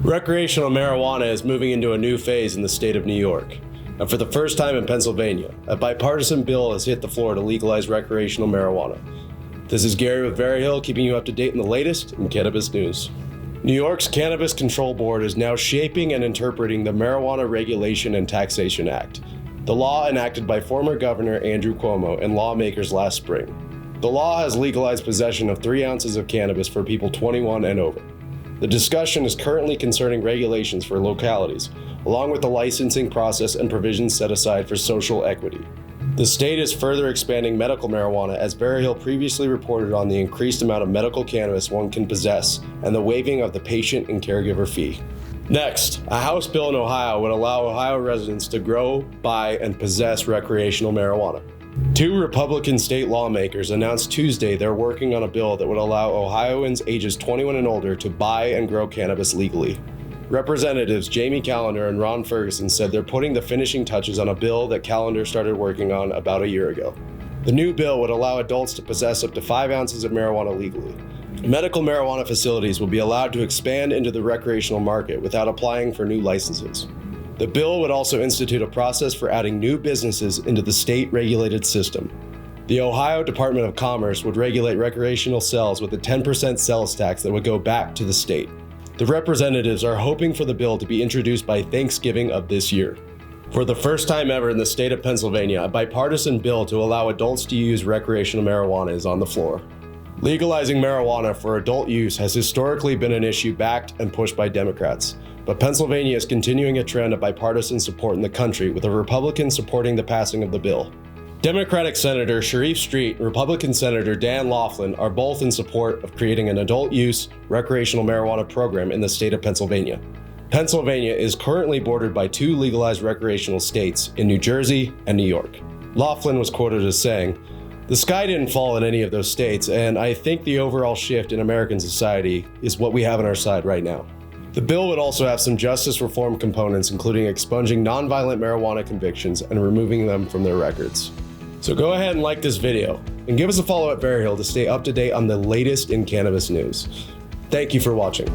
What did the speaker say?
Recreational marijuana is moving into a new phase in the state of New York. And for the first time in Pennsylvania, a bipartisan bill has hit the floor to legalize recreational marijuana. This is Gary with Veriheal, keeping you up to date in the latest in cannabis news. New York's Cannabis Control Board is now shaping and interpreting the Marijuana Regulation and Taxation Act, the law enacted by former Governor Andrew Cuomo and lawmakers last spring. The law has legalized possession of 3 ounces of cannabis for people 21 and over. The discussion is currently concerning regulations for localities, along with the licensing process and provisions set aside for social equity. The state is further expanding medical marijuana, as Veriheal previously reported on the increased amount of medical cannabis one can possess and the waiving of the patient and caregiver fee. Next, a House bill in Ohio would allow Ohio residents to grow, buy, and possess recreational marijuana. 2 Republican state lawmakers announced Tuesday they're working on a bill that would allow Ohioans ages 21 and older to buy and grow cannabis legally. Representatives Jamie Callender and Ron Ferguson said they're putting the finishing touches on a bill that Callender started working on about a year ago. The new bill would allow adults to possess up to 5 ounces of marijuana legally. Medical marijuana facilities will be allowed to expand into the recreational market without applying for new licenses. The bill would also institute a process for adding new businesses into the state-regulated system. The Ohio Department of Commerce would regulate recreational sales with a 10% sales tax that would go back to the state. The representatives are hoping for the bill to be introduced by Thanksgiving of this year. For the first time ever in the state of Pennsylvania, a bipartisan bill to allow adults to use recreational marijuana is on the floor. Legalizing marijuana for adult use has historically been an issue backed and pushed by Democrats. But Pennsylvania is continuing a trend of bipartisan support in the country, with a Republican supporting the passing of the bill. Democratic Senator Sharif Street and Republican Senator Dan Laughlin are both in support of creating an adult-use recreational marijuana program in the state of Pennsylvania. Pennsylvania is currently bordered by 2 legalized recreational states in New Jersey and New York. Laughlin was quoted as saying, "The sky didn't fall in any of those states, and I think the overall shift in American society is what we have on our side right now." The bill would also have some justice reform components, including expunging nonviolent marijuana convictions and removing them from their records. So go ahead and like this video, and give us a follow at Veriheal to stay up to date on the latest in cannabis news. Thank you for watching.